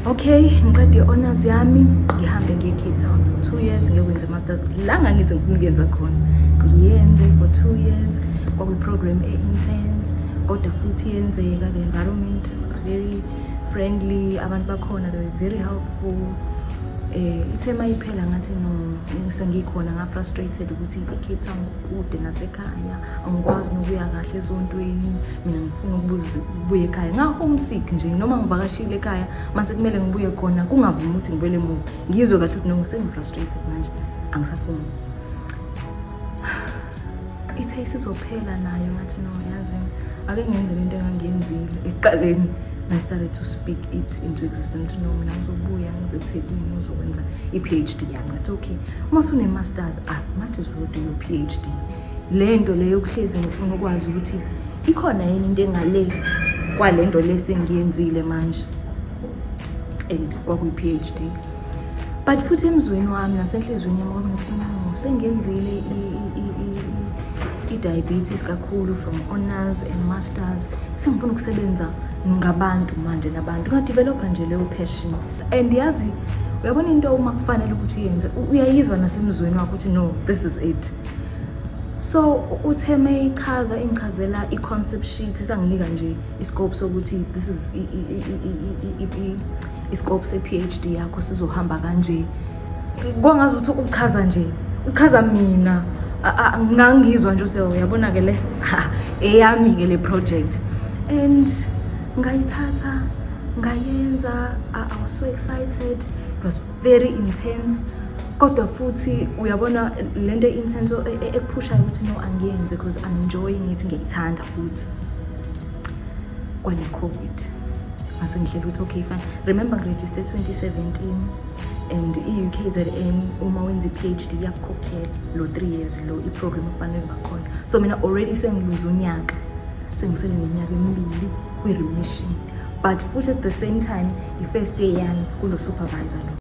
Okay, ngiqede i-honors yami, ngihambe ngiye Cape Town for 2 years, ngiyokwenza i-masters la ngangithi ngifuna ukuyenza khona. Ngiyenze for 2 years, kwakuyi-program e-intense, kodwa futhi yenzeka. The environment was very friendly, abantu bakhona, they were very helpful. Ithe mayiphela ngathi no, sengikhona nga-frustrated ukuthi i-Cape Town kude nasekhaya, angikwazi nokuya kahle ezontweni, mina ngifuna ukubuya ekhaya, nga-homesick nje, noma ngivakashile ekhaya, mase kumele ngibuye khona, kungavumi ukuthi ngibele emuva, ngizwe kahle ukuthi no, sengi-frustrated manje, angisafuni. Ithe isizophela nayo ngathi no, yazi, ake ngenze lento engangiyenzile ekuqaleni. I started to speak it into existence. No, mina ngizobuya ngizeThekwini ngizokwenza i-PhD yami. Ngathi okay, uma usune-masters, might as well do your PhD. Lento leyo yokuhlezi ngifuna ukwazi ukuthi ikhona yini into engale kwalento lesengiyenzile manje. And kwakuyi-PhD. But futhi emzweni wami nasenhlizweni yami ngoba ngifuna sengenzile i-diabetes kakhulu from honors and masters. Sengifuna ukusebenza ngabantu manje nabantu ngadevelopa nje leyo passion. And yazi uyabona into uma kufanele ukuthi uyenze uyayizwa nasemzweni wakho ukuthi no, this is it. So utheme ichaza ingichazela i-concept sheet esanginika nje iscope sokuthi this is iscope se-PhD yakho sizohamba kanje. Kwangazi ukuthi ukuchaza nje uchaza mina ngangizwa nje ukuthi uyabona ke le eyami ke le project. And ngayithatha ngayenza. I was so excited, it was very intense, kodwa futhi uyabona lento intense ekuphusha ukuthi no angiyenze because I'm enjoying it, ngiyithanda futhi. Kwale COVID mase ngihlela ukuthi okay fine, remember ngiregistered 2017 and iUKZN uma wenza iPhD yakukhokhela lo 3 years lo iprogram kufanele bakhona. So mina already sengiluza unyaka, sengisele neminyaka emibili kwi-remission, but futhi at the same time i-first year yami kulo supervisor lo.